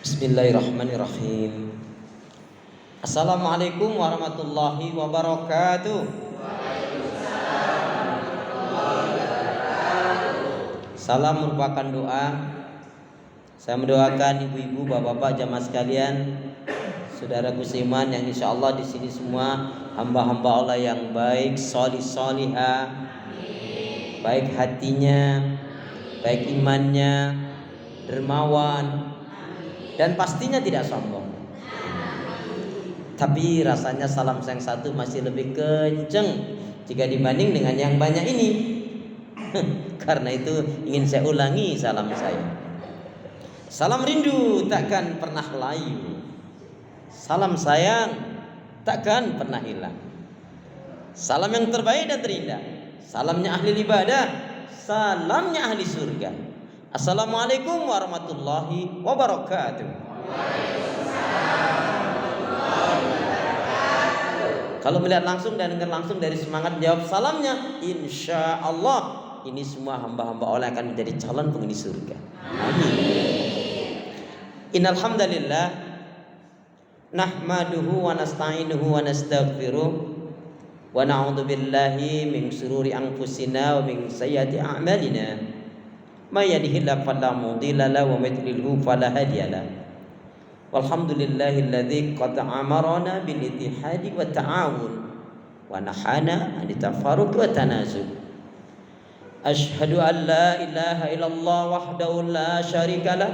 Bismillahirrahmanirrahim. Assalamualaikum warahmatullahi wabarakatuh. Salam merupakan doa. Saya mendoakan ibu-ibu, bapak-bapak, jamaah sekalian, saudaraku seiman yang insya Allah di sini semua hamba-hamba Allah yang baik, solih-solihah, baik hatinya, baik imannya, dermawan, dan pastinya tidak sombong. Tapi rasanya salam yang satu masih lebih kenceng jika dibanding dengan yang banyak ini. Karena itu ingin saya ulangi salam saya. Salam rindu takkan pernah layu, salam sayang takkan pernah hilang. Salam yang terbaik dan terindah, salamnya ahli ibadah, salamnya ahli surga. Assalamualaikum warahmatullahi wabarakatuh. Kalau melihat langsung dan dengar langsung dari semangat jawab salamnya, insya Allah ini semua hamba-hamba Allah akan menjadi calon penghuni surga. Amin. Innal hamdalillah nahmaduhu wa nasta'inuhu wa nastaghfiruh wa na'udzu billahi min shururi anfusina wa min sayyiati a'malina. May yahdihillahu fala mudilla lahu wa may yudlilhu fala hadiya lahu. Walhamdulillahilladzi qad amarna bil ittihadi wa ta'awun wa nahana 'anil tafarruq wa tanazul. Asyhadu an la ilaha illallah wahdahu la syarika lah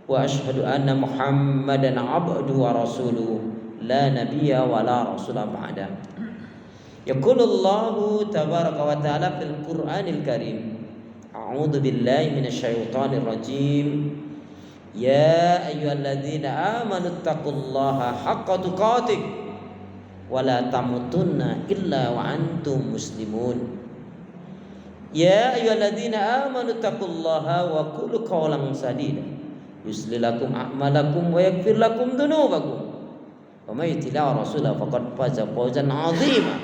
wa asyhadu anna Muhammadan 'abduhu wa rasuluhu la nabiyya wa la rasula ba'da. Yaqulullahu tabaraka wa ta'ala fil Qur'anil Karim. A'udzu billahi minasyaitonir rajim. Ya ayyuhalladzina amanu taqullaha haqqa tuqatih wa la tamutunna illa wa antum muslimun. Ya ayyuhalladzina amanu taqullaha wa qulu qawlan sadida yuslih lakum a'malakum wa yaghfir lakum dzunubakum wa may yuti'i rasulahu faqad faza fawzan 'azima.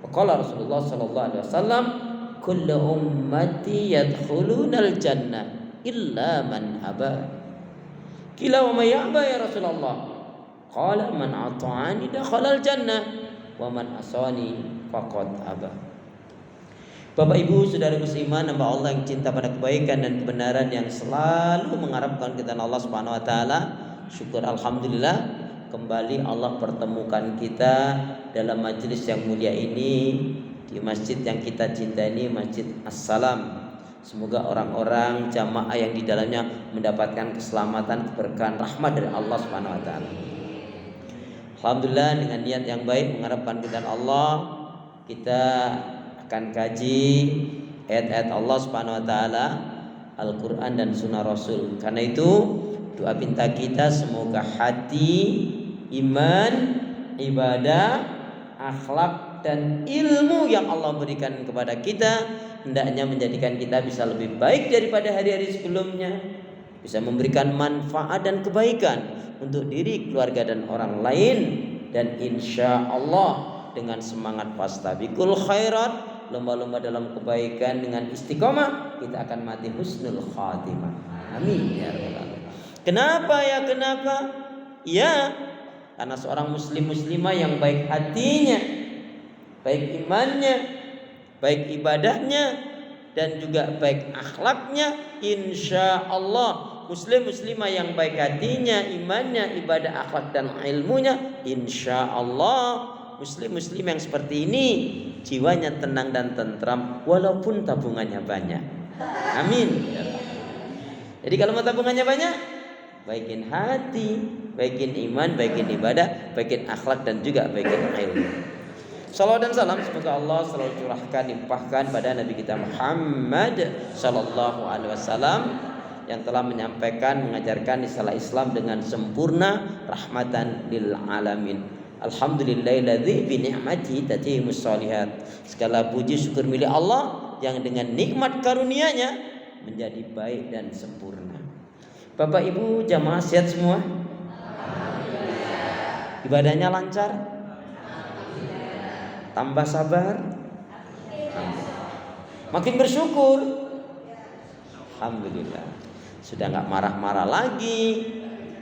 Wa qala Rasulullah sallallahu alaihi wasallam kullu ummati yadkhulunal jannah illa man aba. Qila wa may ya'ba ya Rasulullah? Qala man ata'ani dakhalal jannah wa man asani faqad aba. Bapak Ibu, saudaraku seiman, hamba Allah yang cinta pada kebaikan dan kebenaran, yang selalu mengharapkan kita Allah Subhanahu wa taala. Syukur alhamdulillah kembali Allah pertemukan kita dalam majelis yang mulia ini di masjid yang kita cinta ini, Masjid As-Salam. Semoga orang-orang jamaah yang di dalamnya mendapatkan keselamatan, keberkahan, rahmat dari Allah Subhanahu wa taala. Alhamdulillah dengan niat yang baik mengharapkan kita Allah, kita akan kaji ayat-ayat Allah Subhanahu wa taala, Al-Qur'an dan sunnah Rasul. Karena itu doa pinta kita semoga hati, iman, ibadah, akhlak dan ilmu yang Allah berikan kepada kita hendaknya menjadikan kita bisa lebih baik daripada hari-hari sebelumnya, bisa memberikan manfaat dan kebaikan untuk diri, keluarga dan orang lain, dan insya Allah dengan semangat fastabiqul khairat, lomba-lomba dalam kebaikan dengan istiqomah, kita akan mati husnul khatimah. Amin ya rabbal alamin. Kenapa ya? Kenapa? Ya, karena seorang muslimah yang baik hatinya, baik imannya, baik ibadahnya, dan juga baik akhlaknya, insya Allah muslimah yang baik hatinya, imannya, ibadah, akhlak dan ilmunya, insya Allah muslim yang seperti ini jiwanya tenang dan tentram walaupun tabungannya banyak. Amin. Jadi kalau mau tabungannya banyak, baikin hati, baikin iman, baikin ibadah, baikin akhlak dan juga baikin ilmu. Salawat dan salam semoga Allah selalu curahkan, limpahkan pada Nabi kita Muhammad sallallahu alaihi wasallam yang telah menyampaikan, mengajarkan risalah Islam dengan sempurna, rahmatan lil alamin. Alhamdulillahilladzi bi ni'mati tatimmus shalihat. Segala puji syukur milik Allah yang dengan nikmat karunia-Nya menjadi baik dan sempurna. Bapak Ibu jamaah sehat semua? Ibadahnya lancar? Tambah sabar? Makin bersyukur? alhamdulillah. Sudah nggak marah-marah lagi,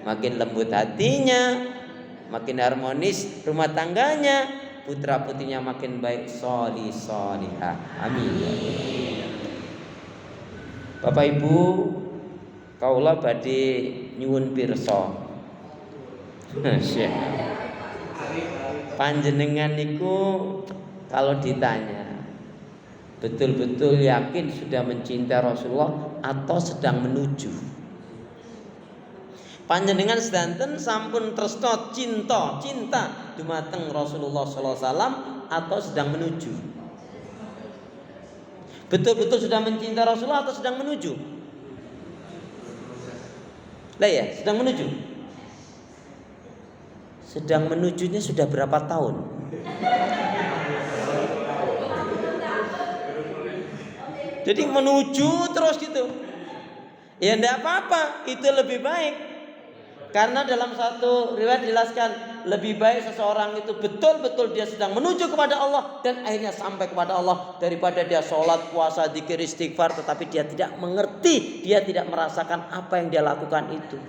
makin lembut hatinya, makin harmonis rumah tangganya, putra putrinya makin baik, sholih sholihah. Amin. Bapak Ibu, kaula badhe nyuwun pirsa. Panjenengan niku kalau ditanya betul-betul yakin sudah mencintai Rasulullah atau sedang menuju? Panjenengan sedanten sampun tresna cinta dumateng Rasulullah sallallahu alaihi wasallam atau sedang menuju? Betul-betul sudah mencintai Rasulullah atau sedang menuju? Lah ya, sedang menuju. Sedang menujunya sudah berapa tahun? Jadi menuju terus gitu. Ya enggak apa-apa, itu lebih baik. Karena dalam satu riwayat dijelaskan lebih baik seseorang itu betul-betul dia sedang menuju kepada Allah dan akhirnya sampai kepada Allah daripada dia sholat, puasa, dzikir, istighfar tetapi dia tidak mengerti, dia tidak merasakan apa yang dia lakukan itu.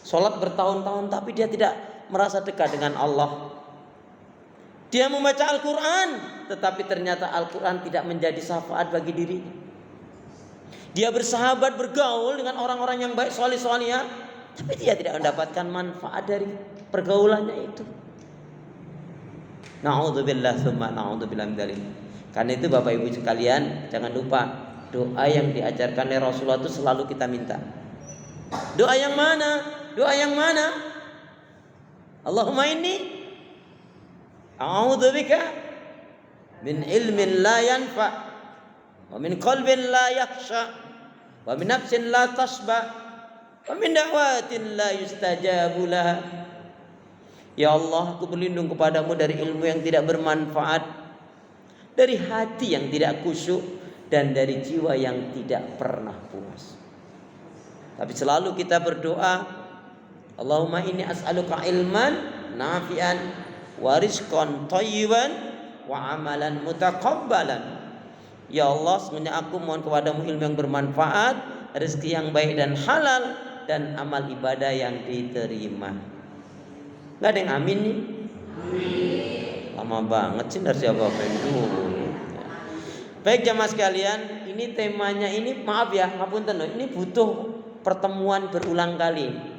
Sholat bertahun-tahun tapi dia tidak merasa dekat dengan Allah. Dia membaca Al-Quran tetapi ternyata Al-Quran tidak menjadi syafaat bagi dirinya. Dia bersahabat, bergaul dengan orang-orang yang baik, soleh-solehah, tapi dia tidak mendapatkan manfaat dari pergaulannya itu. Na'udzubillah tsumma na'udzubillah min dzalik. Karena itu Bapak Ibu sekalian, jangan lupa doa yang diajarkan oleh Rasulullah itu selalu kita minta. Doa yang mana? Doa yang mana? Allahumma inni a'udzubika min ilmin la yanfa wa min qalbin la yakhsha wa min nafsin la tasba wa min da'watin la yustajabu laha. Ya Allah, aku berlindung kepadamu dari ilmu yang tidak bermanfaat, dari hati yang tidak khusyuk, dan dari jiwa yang tidak pernah puas. Tapi selalu kita berdoa, Allahumma inni as'aluka ilman nafi'an wa rizqan thayyiban wa amalan mutaqabbalan. Ya Allah, sebenarnya aku mohon kepadamu ilmu yang bermanfaat, rezeki yang baik dan halal, dan amal ibadah yang diterima. Gak ada yang amin nih? Lama banget sih dari siapa dulu. Baik jamaah sekalian, ini temanya ini maaf ya, ngapunten loh, ini butuh pertemuan berulang kali.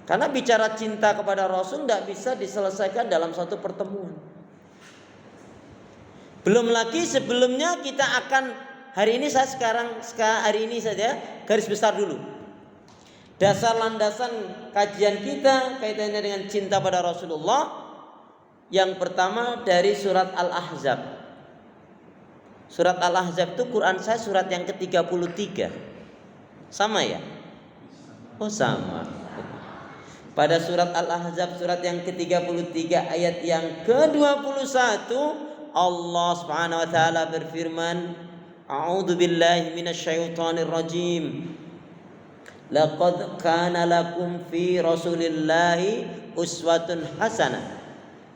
Karena bicara cinta kepada Rasul tidak bisa diselesaikan dalam satu pertemuan. Belum lagi sebelumnya kita akan hari ini hari ini saja garis besar dulu. Dasar landasan kajian kita kaitannya dengan cinta pada Rasulullah. Yang pertama dari surat Al-Ahzab. Surat Al-Ahzab itu Quran saya surat yang ke-33. Sama ya? Oh sama. Pada surat Al-Ahzab surat yang ke-33 ayat yang ke-21 Allah Subhanahu wa taala berfirman, A'udzu billahi minasyaitonir rajim. Laqad kana lakum fi Rasulillahi uswatun hasanah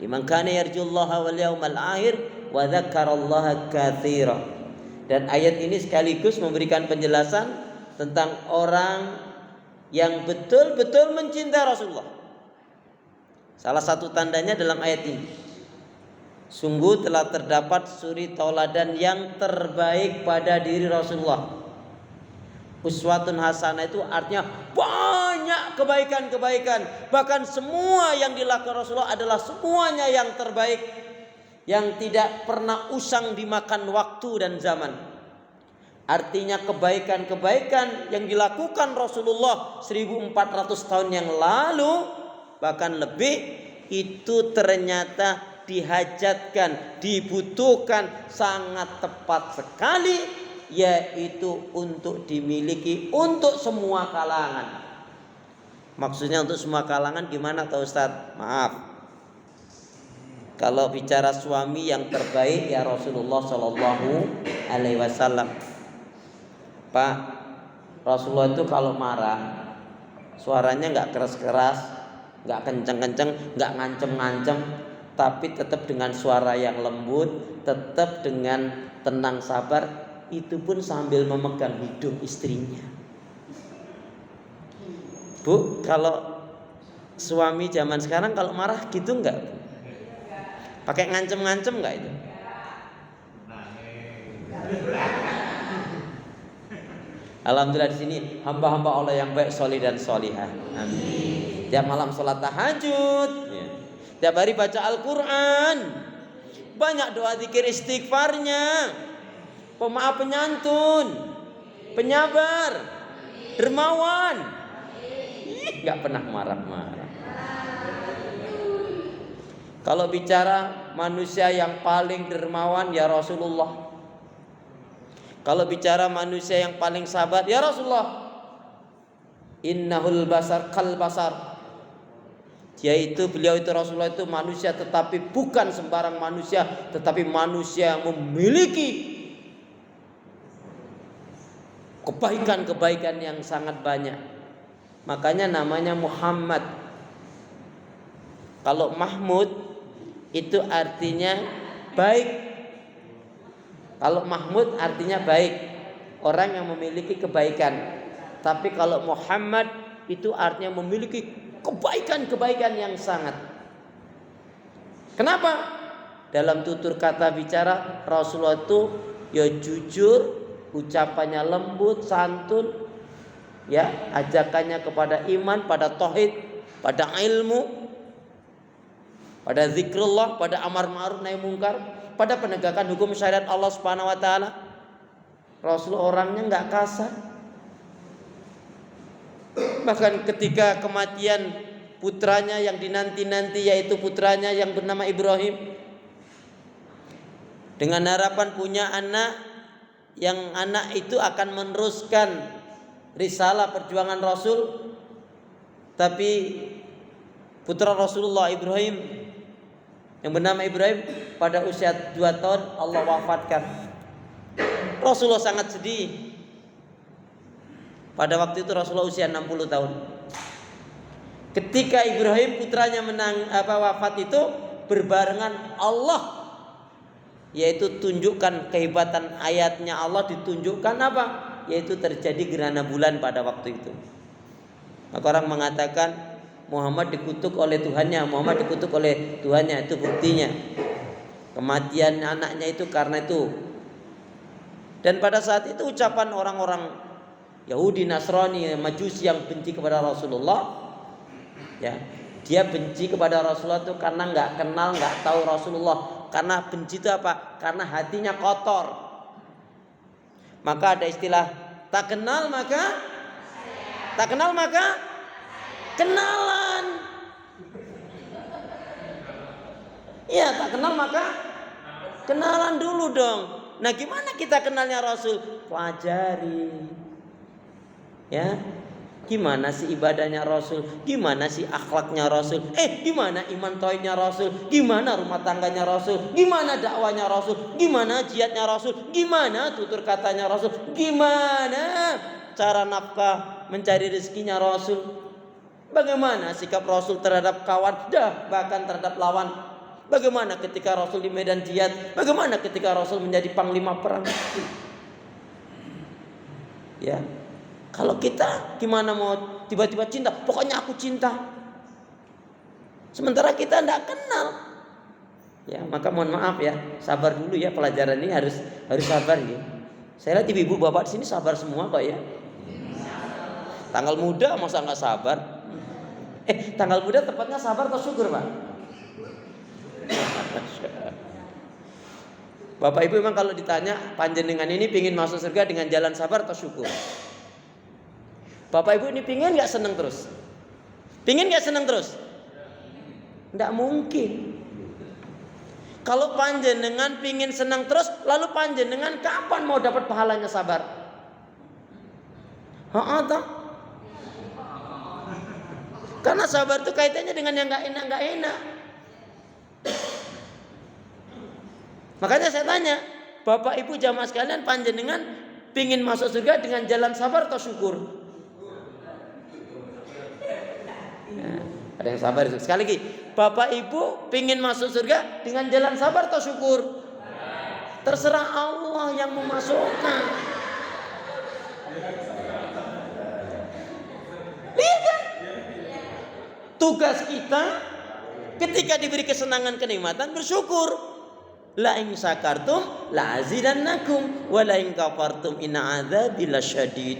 liman kana yarjullaha wal yawmal akhir wa dzakarallaha katsira. Dan ayat ini sekaligus memberikan penjelasan tentang orang yang betul-betul mencintai Rasulullah. Salah satu tandanya dalam ayat ini, sungguh telah terdapat suri tauladan yang terbaik pada diri Rasulullah. Uswatun hasanah itu artinya banyak kebaikan-kebaikan. Bahkan semua yang dilakukan Rasulullah adalah semuanya yang terbaik, yang tidak pernah usang dimakan waktu dan zaman. Artinya kebaikan-kebaikan yang dilakukan Rasulullah 1400 tahun yang lalu, bahkan lebih, itu ternyata dihajatkan, dibutuhkan sangat tepat sekali, yaitu untuk dimiliki untuk semua kalangan. Maksudnya untuk semua kalangan gimana Pak Ustadz? Maaf, kalau bicara suami yang terbaik ya Rasulullah Shallallahu Alaihi Wasallam. Pak, Rasulullah itu kalau marah suaranya nggak keras-keras, nggak kenceng-kenceng, nggak ngancem-ngancem, tapi tetap dengan suara yang lembut, tetap dengan tenang sabar. itu pun sambil memegang hidung istrinya. Bu, kalau suami zaman sekarang kalau marah gitu enggak? Pakai ngancem-ngancem enggak itu? Alhamdulillah di sini hamba-hamba Allah yang baik, solih dan solihah. Amin. Tiap malam sholat tahajud, ya. Tiap hari baca Al-Quran, banyak doa zikir istighfarnya, pemaaf penyantun, penyabar, dermawan, nggak pernah marah-marah. Kalau bicara manusia yang paling dermawan ya Rasulullah. Kalau bicara manusia yang paling sabar ya Rasulullah. Innahul basar kal basar. Yaitu beliau itu Rasulullah itu manusia, tetapi bukan sembarang manusia, tetapi manusia yang memiliki kebaikan-kebaikan yang sangat banyak. Makanya namanya Muhammad. Kalau Mahmud itu artinya baik. Kalau Mahmud artinya baik, orang yang memiliki kebaikan. Tapi kalau Muhammad itu artinya memiliki kebaikan-kebaikan yang sangat. Kenapa? Dalam tutur kata bicara Rasulullah itu ya jujur, ucapannya lembut, santun, ya, ajakannya kepada iman, pada tauhid, pada ilmu, pada zikrullah, pada amar ma'ruf nahi mungkar, pada penegakan hukum syariat Allah Subhanahu wa taala. Rasul orangnya enggak kasar. Bahkan ketika kematian putranya yang dinanti-nanti, yaitu putranya yang bernama Ibrahim, dengan harapan punya anak, yang anak itu akan meneruskan risalah perjuangan Rasul, tapi putra Rasulullah Ibrahim yang bernama Ibrahim pada usia 2 tahun Allah wafatkan. Rasulullah sangat sedih. Pada waktu itu Rasulullah usia 60 tahun. Ketika Ibrahim putranya wafat itu berbarengan Allah, yaitu tunjukkan kehebatan ayatnya Allah, ditunjukkan apa? Yaitu terjadi gerhana bulan pada waktu itu. Maka orang mengatakan Muhammad dikutuk oleh Tuhannya, Muhammad dikutuk oleh Tuhannya, itu buktinya. Kematian anaknya itu karena itu. Dan pada saat itu ucapan orang-orang Yahudi, Nasrani, Majusi yang benci kepada Rasulullah, ya, dia benci kepada Rasulullah itu karena nggak kenal, nggak tahu Rasulullah. Karena benci itu apa? Karena hatinya kotor. Maka ada istilah tak kenal maka kenalan. Iya, tak kenal maka kenalan dulu dong. Nah, gimana kita kenalnya Rasul? Pelajari. Ya, gimana sih ibadahnya Rasul? Gimana sih akhlaknya Rasul? Gimana iman tauhidnya Rasul? Gimana rumah tangganya Rasul? Gimana dakwanya Rasul? Gimana jihadnya Rasul? Gimana tutur katanya Rasul? Gimana cara nafkah mencari rezekinya Rasul? Bagaimana sikap Rasul terhadap kawan, bahkan terhadap lawan? Bagaimana ketika Rasul di medan jihad? Bagaimana ketika Rasul menjadi panglima perang? Ya. Kalau kita gimana mau tiba-tiba cinta? Pokoknya aku cinta. Sementara kita tidak kenal. Ya, maka mohon maaf ya, sabar dulu ya, pelajaran ini harus sabar ya. Saya lihat ibu bapak di sini sabar semua kok ya. Tanggal muda masa nggak sabar? Tanggal muda tepatnya sabar atau syukur, Pak? Bapak Ibu memang kalau ditanya panjenengan ini pingin masuk surga dengan jalan sabar atau syukur? Bapak Ibu ini pingin gak seneng terus? Pingin gak seneng terus? Tidak mungkin. Kalau panjenengan pingin senang terus, lalu panjenengan kapan mau dapat pahalanya sabar? Toh? Karena sabar itu kaitannya dengan yang gak enak. Makanya saya tanya, Bapak Ibu jamaah sekalian, panjenengan pingin masuk surga dengan jalan sabar atau syukur? Ada yang sabar. Sekali lagi, Bapak Ibu pingin masuk surga dengan jalan sabar atau syukur? Terserah Allah yang memasukkan. Lihat kan? Tugas kita ketika diberi kesenangan kenikmatan bersyukur. La in syakartum la azidannakum wa la in kafartum inna adzabi lasyadid.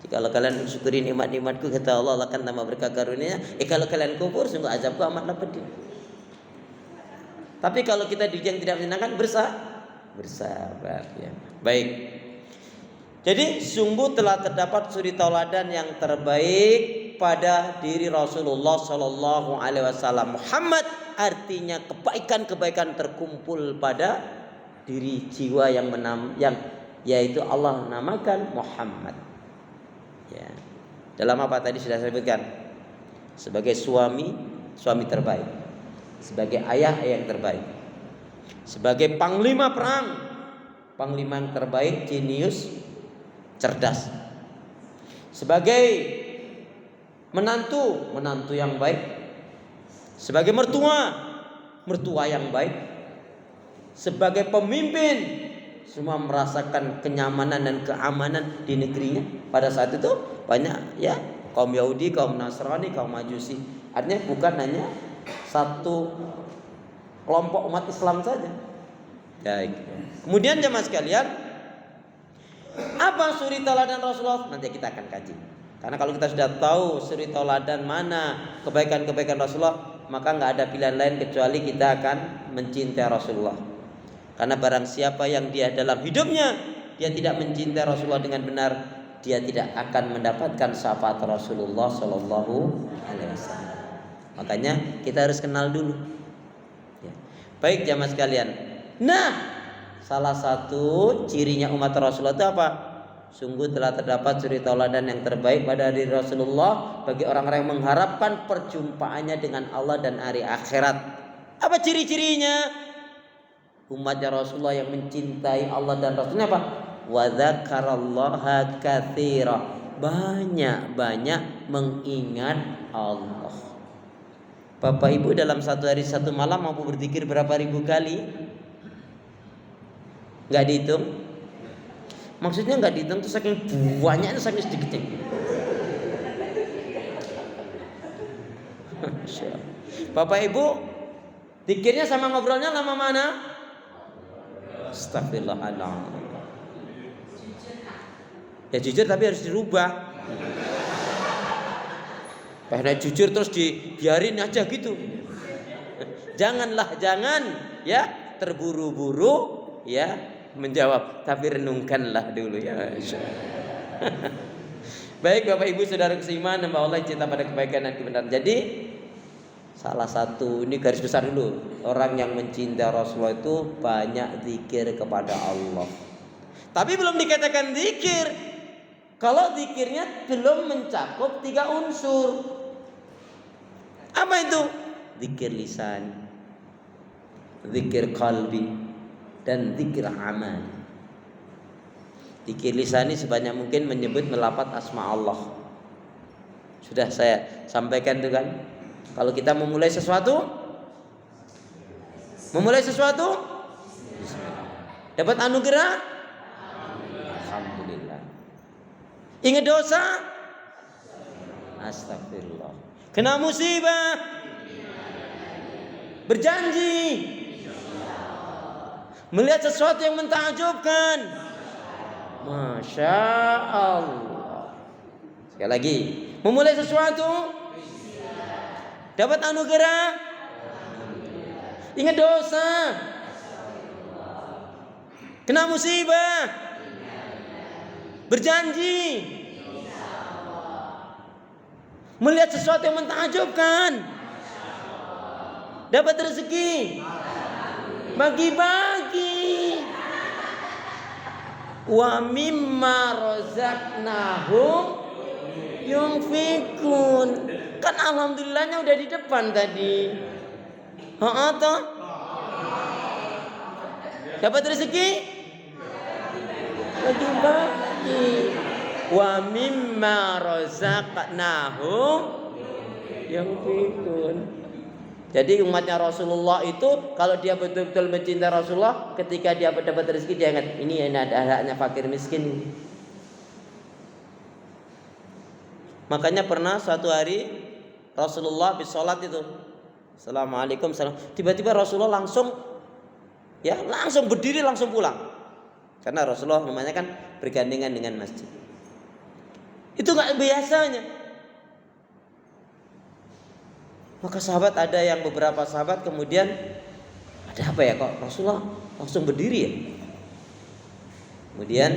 Kalau kalian mensyukuri nikmat-nikmatku, kata Allah akan tambah berkah karunia. Kalau kalian kufur, sungguh azabku amatlah pedih. Tapi kalau kita diuji yang tidak menyenangkan, bersabar ya. Baik. Jadi sungguh telah terdapat suri tauladan yang terbaik pada diri Rasulullah Shallallahu Alaihi Wasallam. Muhammad artinya kebaikan-kebaikan terkumpul pada diri jiwa yang yaitu Allah namakan Muhammad. Ya. Dalam apa tadi sudah saya sebutkan, sebagai suami terbaik, sebagai ayah yang terbaik, sebagai panglima perang, panglima yang terbaik, jenius, cerdas, sebagai menantu yang baik, sebagai mertua yang baik, sebagai pemimpin, semua merasakan kenyamanan dan keamanan di negerinya. Pada saat itu banyak ya kaum Yahudi, kaum Nasrani, kaum Majusi. Artinya bukan hanya satu kelompok umat Islam saja. Baik. Kemudian jemaah sekalian, apa suri tauladan Rasulullah? Nanti kita akan kaji. Karena kalau kita sudah tahu suri tauladan mana kebaikan-kebaikan Rasulullah, maka nggak ada pilihan lain kecuali kita akan mencintai Rasulullah. Karena barang siapa yang dia dalam hidupnya dia tidak mencintai Rasulullah dengan benar, dia tidak akan mendapatkan syafaat Rasulullah Shallallahu Alaihi Wasallam. Makanya kita harus kenal dulu. Ya. Baik jamaah sekalian. Nah, salah satu cirinya umat Rasulullah itu apa? Sungguh telah terdapat suri tauladan yang terbaik pada diri Rasulullah bagi orang-orang yang mengharapkan perjumpaannya dengan Allah dan hari akhirat. Apa ciri-cirinya? Umatnya Rasulullah yang mencintai Allah dan Rasulnya apa? Wa dzakarallaha katsira. Banyak-banyak mengingat Allah. Bapak Ibu dalam satu hari satu malam mampu berzikir berapa ribu kali? Enggak dihitung? Maksudnya enggak dihitung itu saking banyaknya, saking sedikitnya. Bapak Ibu, zikirnya sama ngobrolnya lama mana? Astagfirullahaladzim. Ya jujur tapi harus dirubah. Karena jujur terus dibiarin aja gitu. Jangan ya terburu-buru ya menjawab, tapi renungkanlah dulu ya. Baik Bapak Ibu Saudara seiman, hamba Allah cinta pada kebaikan dan kebenaran. Jadi salah satu ini garis besar dulu, orang yang mencintai Rasulullah itu banyak zikir kepada Allah. Tapi belum dikatakan zikir kalau zikirnya belum mencakup 3 unsur. Apa itu? Zikir lisan, zikir qalbi, dan zikir amal. Zikir lisan ini sebanyak mungkin menyebut melafaz asma Allah. Sudah saya sampaikan itu kan. Kalau kita memulai sesuatu, dapat anugerah, alhamdulillah. Ingat dosa, astagfirullah. Kena musibah, berjanji, melihat sesuatu yang mentakjubkan, masya Allah. Sekali lagi, memulai sesuatu, dapat anugerah, ingat dosa, kena musibah, berjanji, melihat sesuatu yang mentakjubkan, dapat rezeki, bagi-bagi, wa mimma razaqnahum yunfikun. Kan alhamdulillahnya udah di depan tadi. Toh? Dapat rezeki? Bagi-bagi. Wa mimma razaqnahum yunfikun. Jadi umatnya Rasulullah itu kalau dia betul-betul mencintai Rasulullah, ketika dia dapat rezeki dia ingat ini ada haknya fakir miskin. Makanya pernah suatu hari Rasulullah habis sholat itu, Assalamualaikum salam. Tiba-tiba Rasulullah langsung berdiri langsung pulang. Karena Rasulullah namanya kan bergandengan dengan masjid. Itu nggak biasanya. Maka beberapa sahabat kemudian ada apa ya kok Rasulullah langsung berdiri ya? Kemudian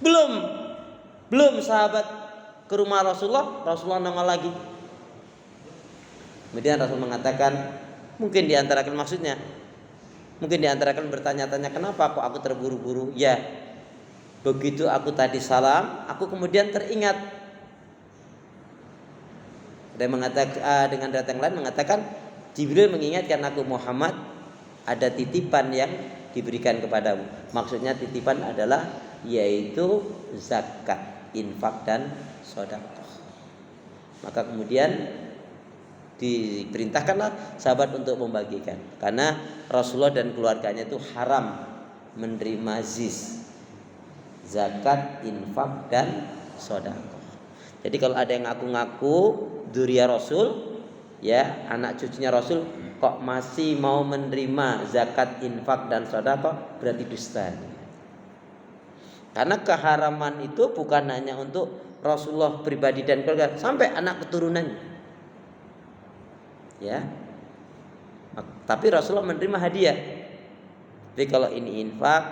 belum sahabat ke rumah Rasulullah nongol lagi. Kemudian Rasul mengatakan, mungkin diantarakan bertanya-tanya kenapa kok aku terburu-buru? Ya, begitu aku tadi salam, aku kemudian teringat. Ada mengatakan dengan data yang lain mengatakan Jibril mengingatkan aku Muhammad ada titipan yang diberikan kepadamu. Maksudnya titipan adalah yaitu zakat, infak dan sedekah. Maka kemudian diperintahkanlah sahabat untuk membagikan karena Rasulullah dan keluarganya itu haram menerima zakat, infak dan sedekah. Jadi kalau ada yang ngaku-ngaku dzurriyyah Rasul, ya anak cucunya Rasul, kok masih mau menerima zakat, infak dan sedekah, berarti dusta. Karena keharaman itu bukan hanya untuk Rasulullah pribadi dan keluarga, sampai anak keturunannya. Ya. Tapi Rasulullah menerima hadiah. Jadi kalau ini infak,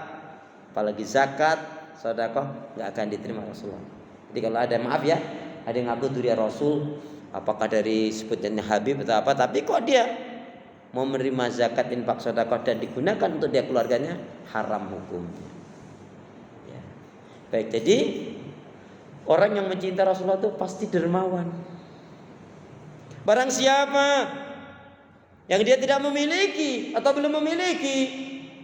apalagi zakat, sedekah, enggak akan diterima Rasulullah. Jadi kalau ada yang ngaku dzurriyyah Rasul, apakah dari sebutannya Habib atau apa, tapi kok dia mau menerima zakat, infak, sedekah dan digunakan untuk dia keluarganya, haram hukumnya. Ya. Baik, jadi orang yang mencintai Rasulullah itu pasti dermawan. Barang siapa yang dia tidak memiliki atau belum memiliki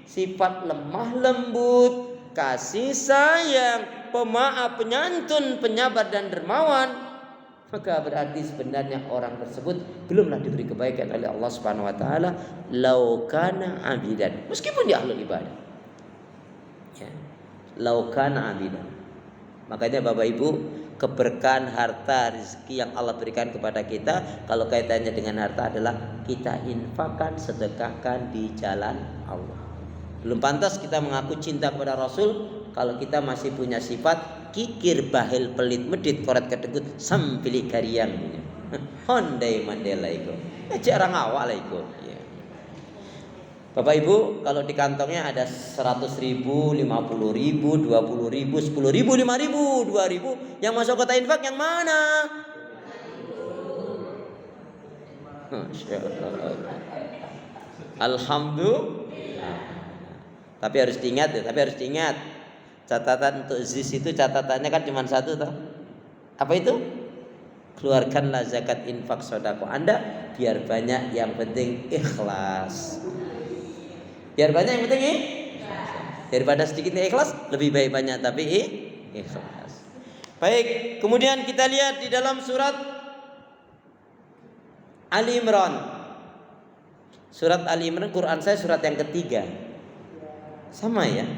sifat lemah lembut, kasih sayang, pemaaf, penyantun, penyabar dan dermawan, maka berarti sebenarnya orang tersebut belumlah diberi kebaikan oleh Allah Subhanahu wa taala, lau kana abidan, meskipun dia ahlul ibadah. Ya. Lau kana abidan. Makanya Bapak Ibu, keberkahan harta rezeki yang Allah berikan kepada kita, kalau kaitannya dengan harta adalah kita infakkan, sedekahkan di jalan Allah. Belum pantas kita mengaku cinta kepada Rasul kalau kita masih punya sifat kikir, bahil, pelit, medit, koret ketegut, sampili kariyang. Hondai mandela iku. Jarang awal iku. Ya. Bapak Ibu, kalau di kantongnya ada 100.000, 50.000, 20.000, 10.000, 5.000, 2.000, yang masuk kota infak yang mana? Masya Allah. Alhamdulillah. Tapi harus diingat, catatan untuk ZIS itu catatannya kan cuma satu toh. Apa itu? Keluarkanlah zakat, infak, sedekah Anda biar banyak, yang penting ikhlas. Biar banyak yang penting daripada sedikitnya ikhlas, lebih baik banyak tapi ikhlas. Baik, kemudian kita lihat di dalam surat Ali Imran. Surat Ali Imran, Quran saya surat yang ketiga. Sama ya.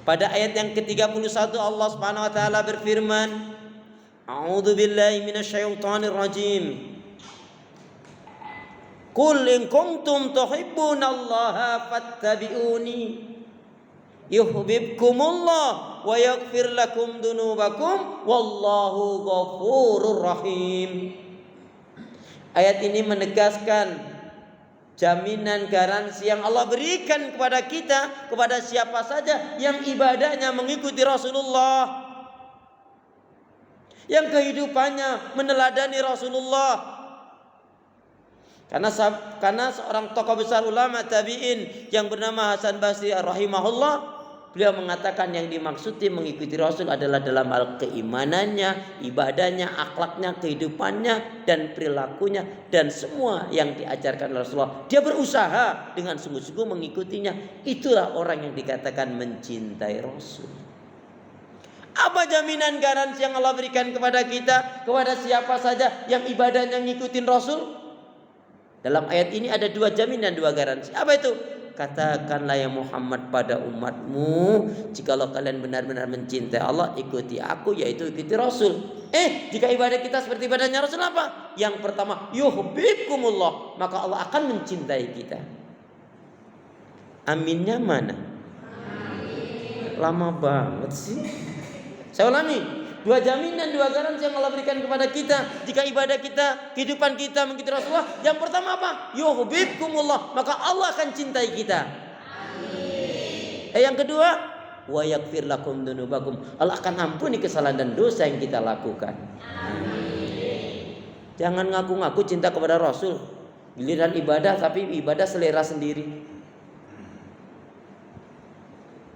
Pada ayat yang ke-31 Allah Subhanahu wa taala berfirman, A'udzu billahi minasyaitonir rajim. Qul in kuntum tuhibbunallaha fattabi'uni yuhibbukumullah wa yaghfir lakum dzunubakum wallahu ghafurur rahim. Ayat ini menegaskan jaminan garansi yang Allah berikan kepada kita, kepada siapa saja yang ibadahnya mengikuti Rasulullah, yang kehidupannya meneladani Rasulullah. Karena seorang tokoh besar ulama tabi'in yang bernama Hasan Basri rahimahullah, beliau mengatakan yang dimaksudi mengikuti Rasul adalah dalam hal keimanannya, ibadahnya, akhlaknya, kehidupannya, dan perilakunya, dan semua yang diajarkan Rasulullah. Dia berusaha dengan sungguh-sungguh mengikutinya. Itulah orang yang dikatakan mencintai Rasul. Apa jaminan garansi yang Allah berikan kepada kita, kepada siapa saja yang ibadahnya ngikutin Rasul? Dalam ayat ini ada 2 jaminan, 2 garansi. Apa itu? Katakanlah ya Muhammad pada umatmu, jikalau kalian benar-benar mencintai Allah, ikuti aku, yaitu ikuti Rasul. Jika ibadah kita seperti ibadahnya Rasul apa? Yang pertama, yuhibbukumullah, maka Allah akan mencintai kita. Aminnya mana? Lama banget sih. Saya ulangi, 2 jaminan, 2 garansi yang Allah berikan kepada kita jika ibadah kita, kehidupan kita mengikuti Rasulullah. Yang pertama apa? Yuhibbukumullah, maka Allah akan cintai kita. Amin. Yang kedua, wa yaghfir lakum dzunubakum, Allah akan ampuni kesalahan dan dosa yang kita lakukan. Amin. Jangan ngaku-ngaku cinta kepada Rasul, giliran ibadah tapi ibadah selera sendiri.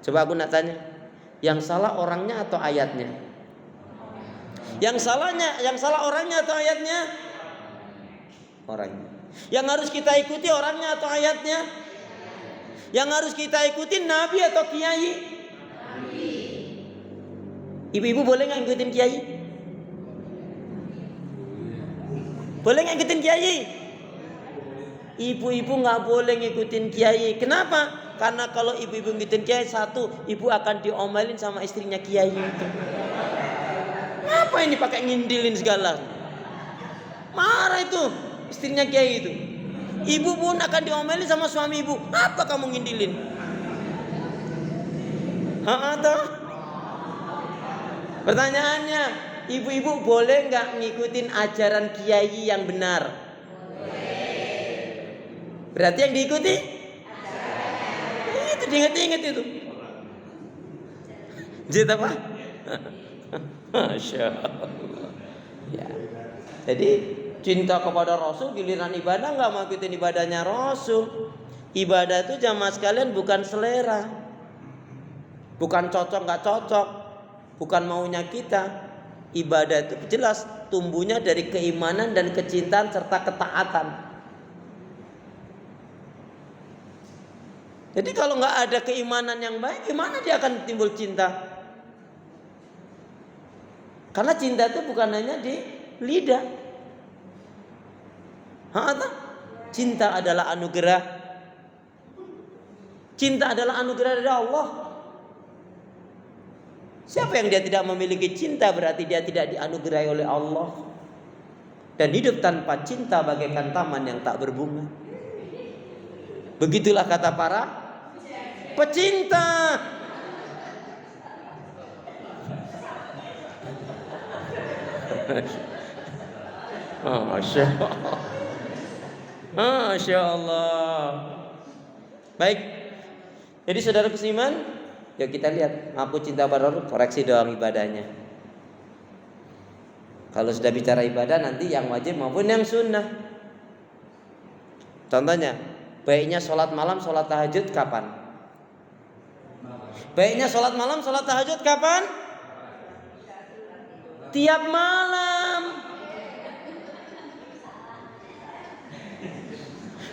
Coba aku nak tanya, yang salah orangnya atau ayatnya? Yang salah orangnya atau ayatnya? Orangnya. Yang harus kita ikuti orangnya atau ayatnya? Yang harus kita ikuti nabi atau kiai? Nabi. Ibu-ibu boleh nggak ikutin kiai? Boleh nggak ikutin kiai? Ibu-ibu nggak boleh ngikutin kiai. Kenapa? Karena kalau ibu-ibu ngikutin kiai, satu, ibu akan diomelin sama istrinya kiai itu. Apa ini pakai ngindilin segala? Marah itu istrinya kiai itu. Ibu pun akan diomelin sama suami ibu. Apa kamu ngindilin? Atau? Pertanyaannya, ibu-ibu boleh nggak ngikutin ajaran kiai yang benar? Berarti yang diikuti? Itu diingat-ingat itu. Jadi apa? Masya Allah. Ya. Jadi cinta kepada Rasul, giliran ibadah nggak mau ikutin ibadahnya Rasul. Ibadah itu jamaah sekalian bukan selera, bukan cocok nggak cocok, bukan maunya kita. Ibadah itu jelas tumbuhnya dari keimanan dan kecintaan serta ketaatan. Jadi kalau nggak ada keimanan yang baik, gimana dia akan timbul cinta? Karena cinta itu bukan hanya di lidah. Cinta adalah anugerah. Cinta adalah anugerah dari Allah. Siapa yang dia tidak memiliki cinta, berarti dia tidak dianugerahi oleh Allah. Dan hidup tanpa cinta bagaikan taman yang tak berbunga. Begitulah kata para pecinta. Masya Allah. Masya Allah. Baik. Jadi saudara seiman, ya kita lihat, ngaku cinta pada Allah, koreksi doang ibadahnya. Kalau sudah bicara ibadah, nanti yang wajib maupun yang sunnah. Contohnya, baiknya sholat malam, sholat tahajud kapan? Baiknya sholat malam, sholat tahajud kapan? Tiap malam.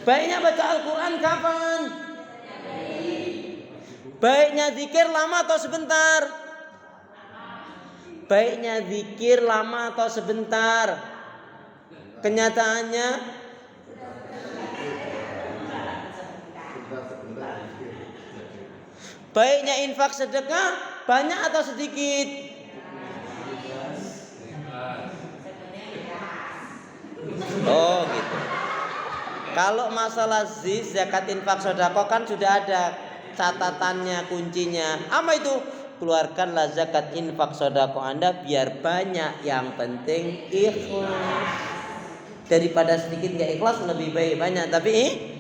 Baiknya baca Al-Quran kapan? Baiknya zikir lama atau sebentar? Baiknya zikir lama atau sebentar? Kenyataannya baiknya infak sedekah banyak atau sedikit? Oh gitu. Kalau masalah zakat, infak, sedekah kan sudah ada catatannya, kuncinya. Apa itu? Keluarkanlah zakat, infak, sedekah Anda biar banyak, yang penting ikhlas. Daripada sedikit nggak ikhlas, lebih baik banyak tapi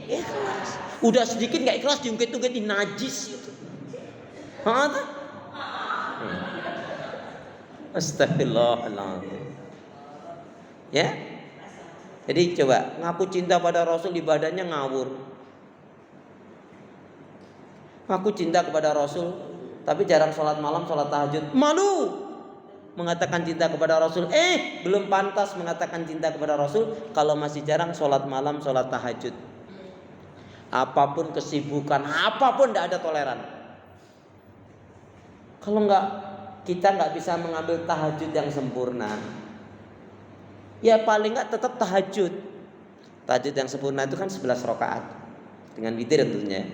ikhlas. Udah sedikit nggak ikhlas, diungkit-ungkitin najis itu. Astagfirullahaladzim. Ya. Jadi coba ngaku cinta pada Rasul, ibadahnya ngawur. Ngaku cinta kepada Rasul, tapi jarang sholat malam, sholat tahajud. Malu mengatakan cinta kepada Rasul. Belum pantas mengatakan cinta kepada Rasul kalau masih jarang sholat malam, sholat tahajud. Apapun kesibukan, apapun tidak ada toleran. Kalau kita nggak bisa mengambil tahajud yang sempurna, ya paling nggak tetap tahajud. Tahajud yang sempurna itu kan 11 rakaat dengan witir tentunya.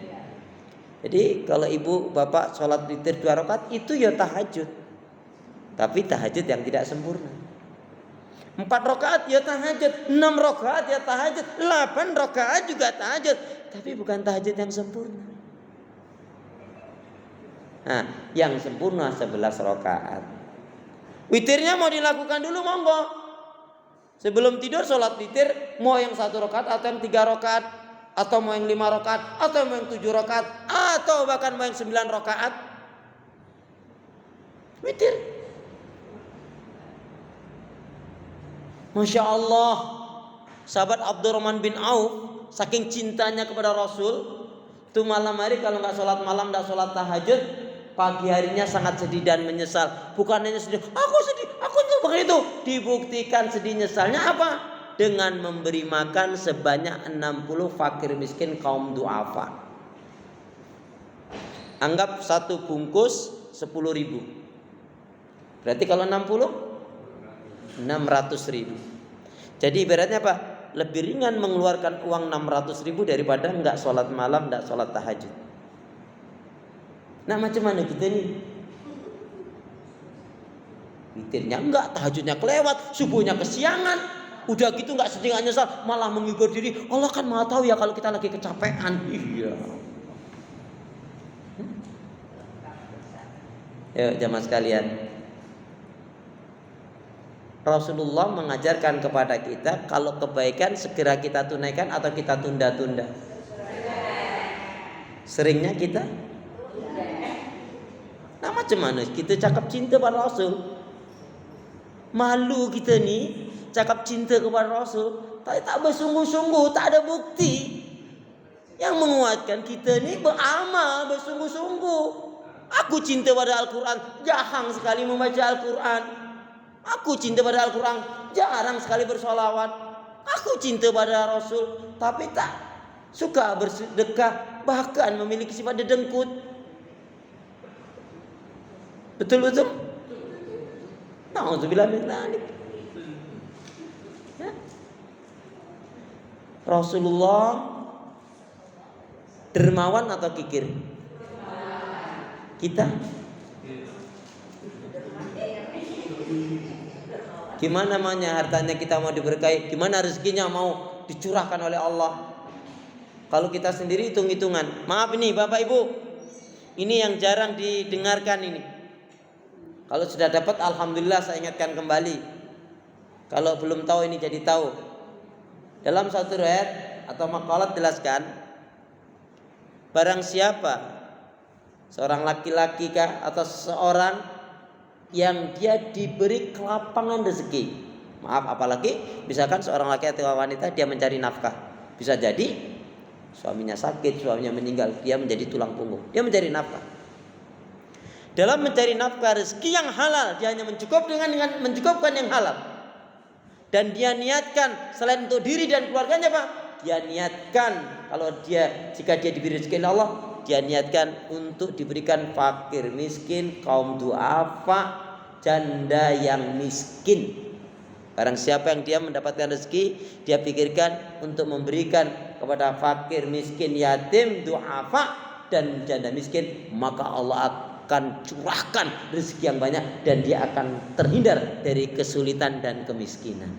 Jadi kalau ibu bapak sholat witir 2 rakaat itu ya tahajud, tapi tahajud yang tidak sempurna. 4 rakaat ya tahajud, 6 rakaat ya tahajud, 8 rakaat juga tahajud, tapi bukan tahajud yang sempurna. Nah, yang sempurna 11 rakaat. Witirnya mau dilakukan dulu monggo. Sebelum tidur sholat witir, mau yang 1 rakaat atau yang 3 rakaat, atau mau yang 5 rakaat, atau mau yang 7 rakaat, atau bahkan mau yang 9 rakaat. Witir. Masya Allah, sahabat Abdurrahman bin Auf saking cintanya kepada Rasul, itu malam hari kalau nggak sholat malam, nggak sholat tahajud, pagi harinya sangat sedih dan menyesal. Bukan hanya sedih, aku sedih, aku nyesal itu. Dibuktikan sedih nyesalnya apa? Dengan memberi makan sebanyak 60 fakir miskin kaum duafa. Anggap 1 bungkus 10.000. Berarti kalau 60 600.000. Jadi ibaratnya apa? Lebih ringan mengeluarkan uang 600.000 daripada enggak sholat malam, enggak sholat tahajud. Nah macam mana kita nih? Witirnya enggak, tahajudnya kelewat, subuhnya kesiangan. Udah gitu enggak sedih, enggak nyesal, malah menghibur diri. Allah kan maha tahu ya kalau kita lagi kecapean. Iya. Yuk jamaah sekalian, Rasulullah mengajarkan kepada kita kalau kebaikan segera kita tunaikan atau kita tunda-tunda. Seringnya kita nah macam mana kita cakap cinta pada Rasul? Malu kita nih cakap cinta kepada Rasul, tapi tak bersungguh-sungguh, tak ada bukti yang menguatkan kita nih beramal bersungguh-sungguh. Aku cinta pada Al-Quran, jarang sekali membaca Al-Quran. Aku cinta pada Al-Quran, jarang sekali bersolawat. Aku cinta pada Rasul, tapi tak suka bersedekah, bahkan memiliki sifat dedengkut. Betul-betul? Na'udzubillah min dzalik. Ya. Rasulullah dermawan atau kikir? Kita? Gimana namanya hartanya kita mau diberkahi? Gimana rezekinya mau dicurahkan oleh Allah? Kalau kita sendiri hitung-hitungan. Maaf ini Bapak Ibu, ini yang jarang didengarkan ini. Kalau sudah dapat alhamdulillah, saya ingatkan kembali. Kalau belum tahu ini jadi tahu. Dalam satu riwayat atau makalah jelaskan, barang siapa seorang laki-laki kah atau seseorang yang dia diberi kelapangan rezeki. Maaf, apalagi misalkan seorang laki atau wanita dia mencari nafkah. Bisa jadi suaminya sakit, suaminya meninggal, dia menjadi tulang punggung. Dia mencari nafkah. Dalam mencari nafkah rezeki yang halal, dia hanya dengan mencukupkan yang halal. Dan dia niatkan selain untuk diri dan keluarganya Pak, dia niatkan kalau jika dia diberi rezeki oleh Allah, dia niatkan untuk diberikan fakir miskin, kaum duafa, janda yang miskin. Barang siapa yang dia mendapatkan rezeki, dia pikirkan untuk memberikan kepada fakir miskin, yatim, duafa, dan janda miskin, maka Allah akan curahkan rezeki yang banyak dan dia akan terhindar dari kesulitan dan kemiskinan.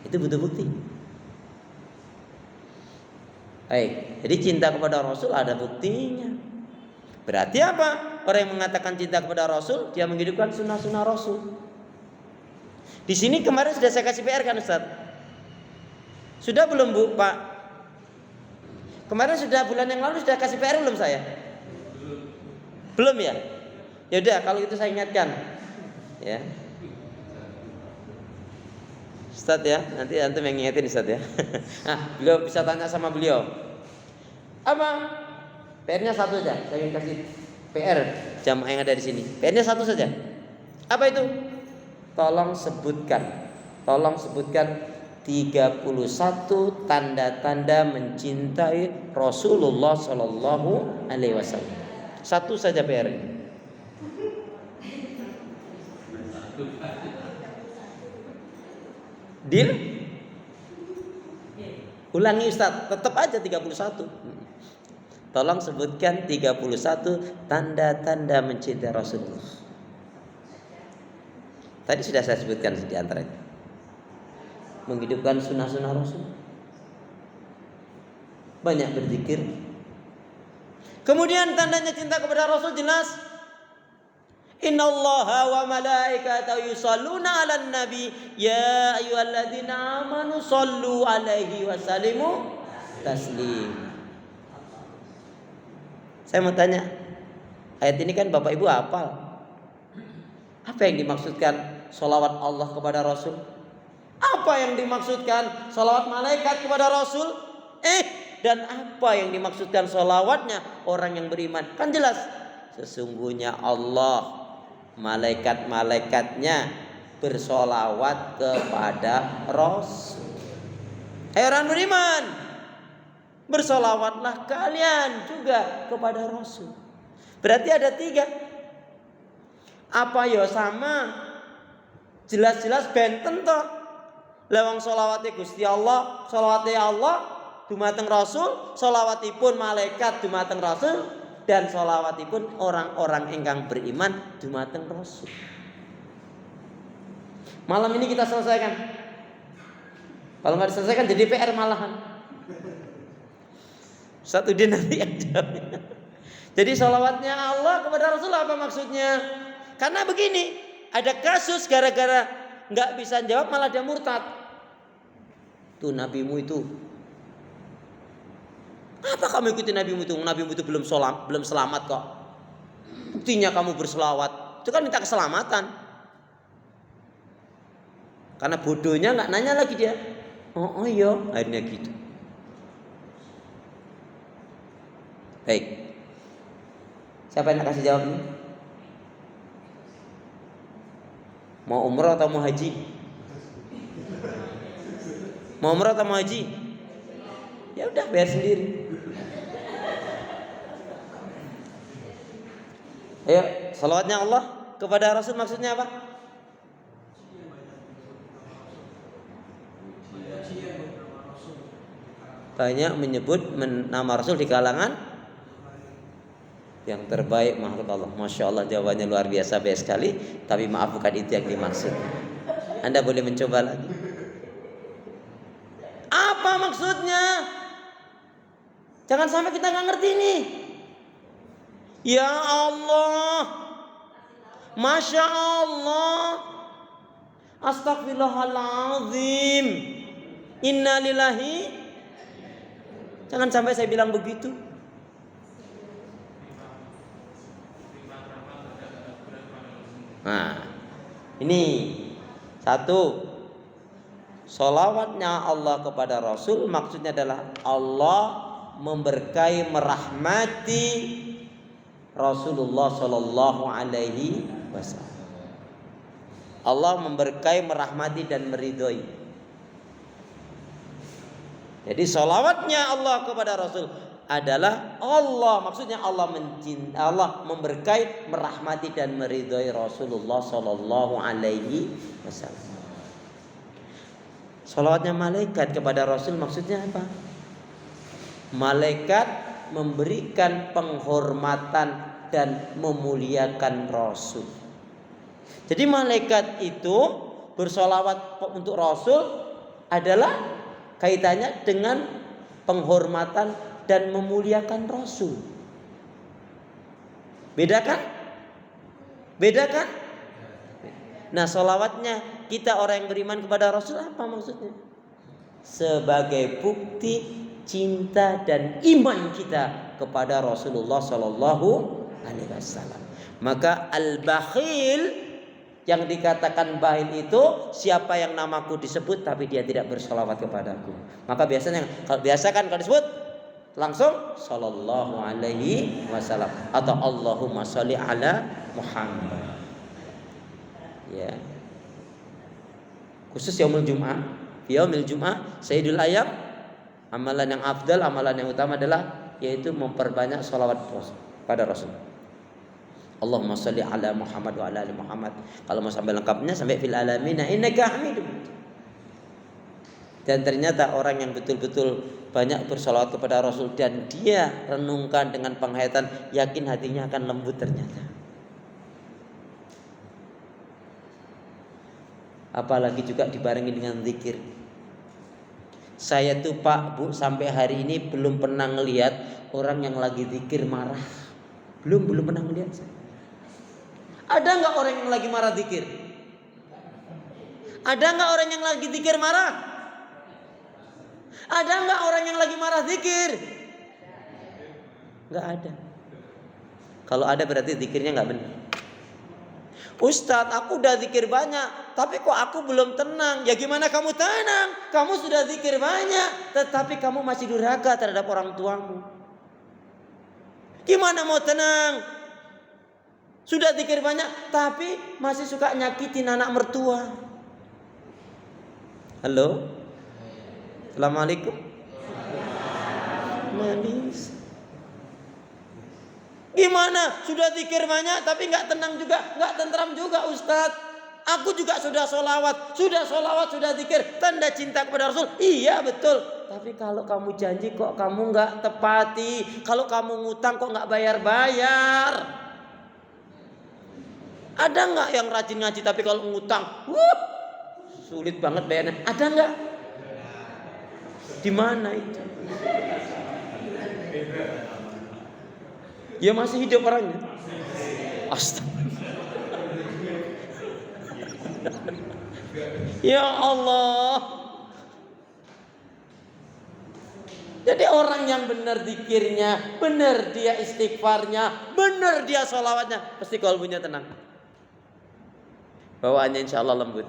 Itu butuh bukti. Baik, jadi cinta kepada Rasul ada buktinya. Berarti apa? Orang yang mengatakan cinta kepada Rasul, dia menghidupkan sunnah-sunnah Rasul. Di sini kemarin sudah saya kasih PR kan Ustaz? Sudah belum Bu, Pak? Kemarin sudah bulan yang lalu sudah kasih PR belum saya? Belum ya? Ya udah, kalau itu saya ingatkan. Ya. Ustaz ya, nanti antum yang ngingetin Ustaz ya. Nah, beliau bisa tanya sama beliau. Apa? PR-nya satu saja. Saya ingin kasih PR jamaah yang ada di sini. PR-nya satu saja. Apa itu? Tolong sebutkan 31 tanda-tanda mencintai Rasulullah Sallallahu Alaihi Wasallam. Satu saja PR-nya. Deal? Ulangi Ustaz, tetap aja 31. Tolong sebutkan 31 tanda-tanda mencintai Rasulullah. Tadi sudah saya sebutkan di antaranya. Menghidupkan sunnah-sunnah Rasul. Banyak berzikir. Kemudian tandanya cinta kepada Rasul jelas. Innallaha wa malaikatahu yusholluna 'alan nabi ya ayyuhalladzina amanu shollu 'alaihi wa sallimu taslima. Saya mau tanya, ayat ini kan Bapak Ibu hafal. Apa yang dimaksudkan sholawat Allah kepada Rasul? Apa yang dimaksudkan sholawat malaikat kepada Rasul? Dan apa yang dimaksudkan sholawatnya orang yang beriman? Kan jelas. Sesungguhnya Allah, malaikat-malaikatnya bersolawat kepada Rasul. Orang beriman, bersolawatlah kalian juga kepada Rasul. Berarti ada 3. Apa ya sama? Jelas-jelas benten toh. Lawang solawatnya Gusti Allah, solawatnya Allah dumateng Rasul, solawatipun malaikat dumateng Rasul, dan solawatipun orang-orang ingkang beriman dumateng Rasul. Malam ini kita selesaikan. Kalau nggak diselesaikan jadi PR malahan. Satu dia nanti yang jawabnya. Jadi solawatnya Allah kepada Rasul apa maksudnya? Karena begini, ada kasus gara-gara nggak bisa jawab malah dia murtad. Tuh nabimu itu. Apa kamu ikuti nabimu itu? Nabimu itu belum selamat kok. Buktinya kamu berselawat. Itu kan minta keselamatan. Karena bodohnya nggak nanya lagi dia. Oh iya, akhirnya gitu. Baik. Siapa yang nak kasih jawab ini? Mau umrah atau mau haji? Mau umrah atau mau haji? Ya udah bayar sendiri. Ayo, salawatnya Allah kepada Rasul maksudnya apa? Banyak menyebut nama Rasul di kalangan yang terbaik makhluk Allah. Masya Allah, jawabannya luar biasa, baik sekali. Tapi maaf, bukan itu yang dimaksud. Anda boleh mencoba lagi. Apa maksudnya? Jangan sampai kita nggak ngerti nih. Ya Allah, Masya Allah, Astagfirullahaladzim, Innalillahi. Jangan sampai saya bilang begitu. Nah, ini satu, sholawatnya Allah kepada Rasul maksudnya adalah Allah memberkahi, merahmati Rasulullah Shallallahu Alaihi Wasallam. Allah memberkahi, merahmati dan meridhoi. Jadi sholawatnya Allah kepada Rasul adalah Allah, maksudnya Allah mencintai, Allah memberkahi, merahmati dan meridhoi Rasulullah Shallallahu Alaihi Wasallam. Sholawatnya malaikat kepada Rasul maksudnya apa? Malaikat memberikan penghormatan dan memuliakan Rasul. Jadi malaikat itu bersolawat untuk Rasul adalah kaitannya dengan penghormatan dan memuliakan Rasul. Beda kan? Beda kan? Nah, sholawatnya kita orang yang beriman kepada Rasul apa maksudnya? Sebagai bukti cinta dan iman kita kepada Rasulullah Sallallahu Alaihi Wasallam. Maka al-bakhil, yang dikatakan bakhil itu siapa yang namaku disebut tapi dia tidak bersolawat kepadaku. Maka biasanya kalau disebut langsung Sallallahu Alaihi Wasallam atau Allahumma sholli ala Muhammad. Ya. Khusus yaumul Jum'ah, yaumul Jum'ah Sayyidul Ayyam, amalan yang afdal, amalan yang utama adalah yaitu memperbanyak sholawat pada Rasul. Allahumma sholli ala Muhammad wa ala ali Muhammad. Kalau mau sampai lengkapnya sampai fil alamin innaka Hamidum. Dan ternyata orang yang betul-betul banyak bersolawat kepada Rasul dan dia renungkan dengan penghayatan, yakin hatinya akan lembut ternyata. Apalagi juga dibarengi dengan zikir. Saya tuh Pak, Bu, sampai hari ini belum pernah ngelihat orang yang lagi zikir marah. Belum pernah ngelihat saya. Ada nggak orang yang lagi marah zikir? Ada nggak orang yang lagi zikir marah? Ada nggak orang yang lagi marah zikir? Nggak ada. Kalau ada berarti zikirnya nggak benar. Ustadz, aku udah zikir banyak, tapi kok aku belum tenang. Ya gimana kamu tenang? Kamu sudah zikir banyak, tetapi kamu masih durhaka terhadap orang tuamu. Gimana mau tenang? Sudah zikir banyak, tapi masih suka nyakitin anak mertua. Halo? Assalamualaikum. Manis. Gimana? Sudah zikir banyak tapi nggak tenang juga, nggak tentram juga Ustadz. Aku juga sudah sholawat, sudah zikir, tanda cinta kepada Rasul. Iya betul. Tapi kalau kamu janji kok kamu nggak tepati, kalau kamu ngutang kok nggak bayar. Ada nggak yang rajin ngaji tapi kalau ngutang, sulit banget bayarnya? Ada nggak? Di mana itu? Ya masih hidup orangnya. Astaga. Ya Allah. Jadi orang yang benar zikirnya, benar dia istighfarnya, benar dia sholawatnya, pasti kalbunya tenang. Bawaannya insya Allah lembut.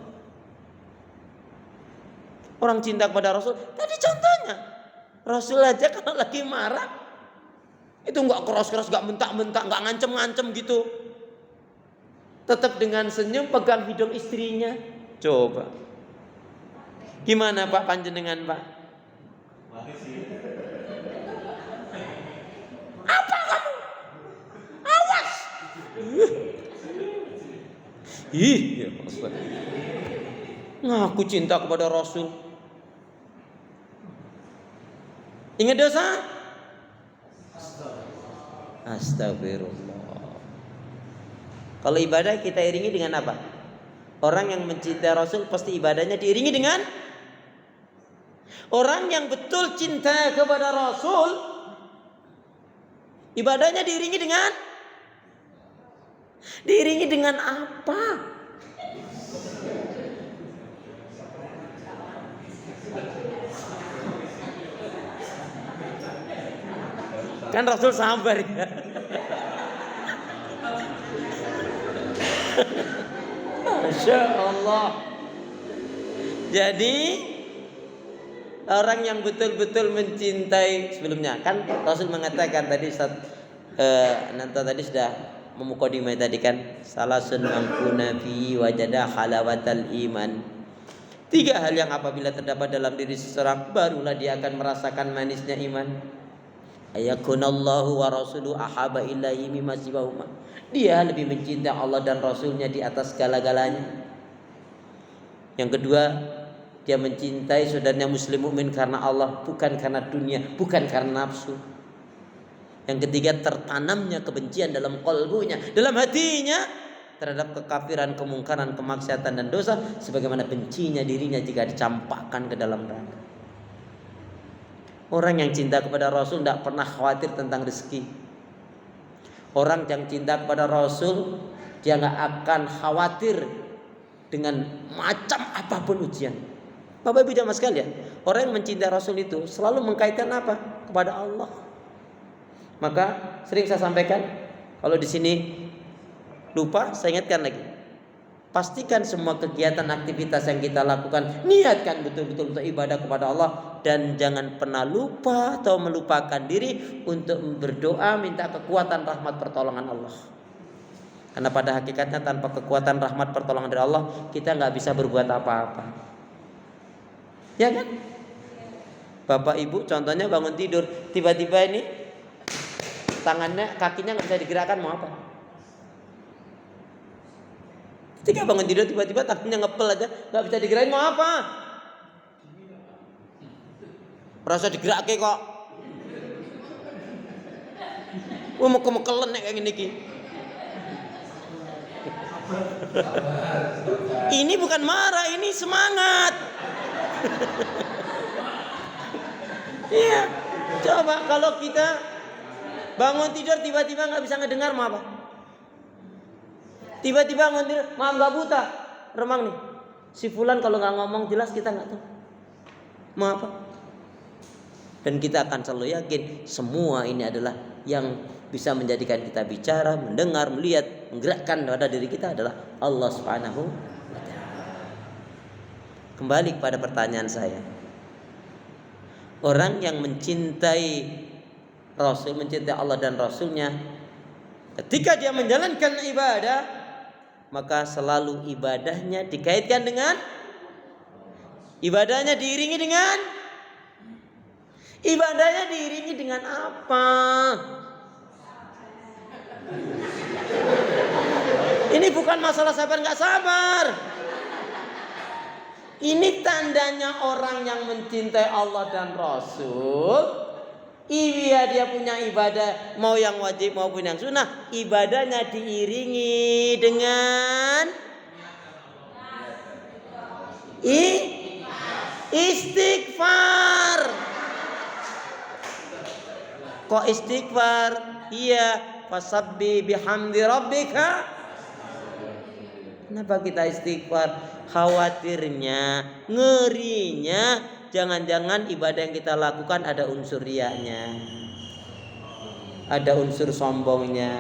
Orang cinta kepada Rasul. Tadi contohnya, Rasul aja kalau lagi marah, itu nggak keras-keras, nggak mentak-mentak, nggak ngancem-ngancem gitu. Tetap dengan senyum pegang hidung istrinya. Coba. Gimana Pak panjenengan Pak? Apa kamu? Awas. Ya Allah. Ngaku cinta kepada Rasul. Ingat dosa? Astagfirullah. Kalau ibadah kita iringi dengan apa? Orang yang mencintai Rasul pasti ibadahnya diiringi dengan, orang yang betul cinta kepada Rasul, ibadahnya diiringi dengan apa? Kan Rasul sabar ya. Masya Allah. Jadi orang yang betul-betul mencintai, sebelumnya kan Rasul mengatakan tadi nanti tadi sudah memukadimah tadi kan, salasun mangkuna fi wajada halawatal iman. 3 hal yang apabila terdapat dalam diri seseorang, barulah dia akan merasakan manisnya iman. Ayakunallahu wa rasuluhu ahaba ilaihi mimma siwahuma. Dia lebih mencintai Allah dan Rasulnya di atas segala-galanya. Yang kedua, dia mencintai saudaranya muslim mukmin karena Allah, bukan karena dunia, bukan karena nafsu. Yang ketiga, tertanamnya kebencian dalam qalbunya, dalam hatinya terhadap kekafiran, kemungkaran, kemaksiatan dan dosa, sebagaimana bencinya dirinya jika dicampakkan ke dalam neraka. Orang yang cinta kepada Rasul tidak pernah khawatir tentang rezeki. Orang yang cinta kepada Rasul, dia nggak akan khawatir dengan macam apapun ujian. Bapak Ibu jamaah sekalian, orang yang mencintai Rasul itu selalu mengkaitkan apa? Kepada Allah. Maka sering saya sampaikan, kalau di sini lupa, saya ingatkan lagi. Pastikan semua kegiatan aktivitas yang kita lakukan, niatkan betul-betul untuk ibadah kepada Allah, dan jangan pernah lupa atau melupakan diri untuk berdoa minta kekuatan rahmat pertolongan Allah. Karena pada hakikatnya tanpa kekuatan rahmat pertolongan dari Allah, kita nggak bisa berbuat apa-apa. Ya kan? Bapak Ibu contohnya bangun tidur, tiba-tiba ini tangannya, kakinya nggak bisa digerakkan, mau apa? Ketika bangun tidur tiba-tiba tangannya ngepel aja, nggak bisa digerakin, mau apa? Rasa digerakake kok. Mekel-mekelen nek kayak ngene iki. Ini bukan marah, ini semangat. Iya. Coba kalau kita bangun tidur tiba-tiba nggak bisa ngedengar, mau apa? Tiba-tiba bangun tidur, maaf nggak buta, remang nih. Si fulan kalau nggak ngomong jelas kita nggak tahu. Mau apa? Dan kita akan selalu yakin semua ini adalah yang bisa menjadikan kita bicara, mendengar, melihat, menggerakkan pada diri kita adalah Allah Subhanahu wa Ta'ala. Kembali kepada pertanyaan saya. Orang yang mencintai Rasul, mencintai Allah dan Rasulnya, ketika dia menjalankan ibadah, maka selalu ibadahnya dikaitkan dengan, ibadahnya diiringi dengan apa? Ini bukan masalah sabar nggak sabar. Ini tandanya orang yang mencintai Allah dan Rasul. Iya, dia punya ibadah, mau yang wajib maupun yang sunnah, ibadahnya diiringi dengan istighfar. Kok istighfar? Iya, fasabbi bihamdi rabbika. Kenapa kita istighfar? Khawatirnya, ngerinya, jangan-jangan ibadah yang kita lakukan ada unsur riyanya, ada unsur sombongnya,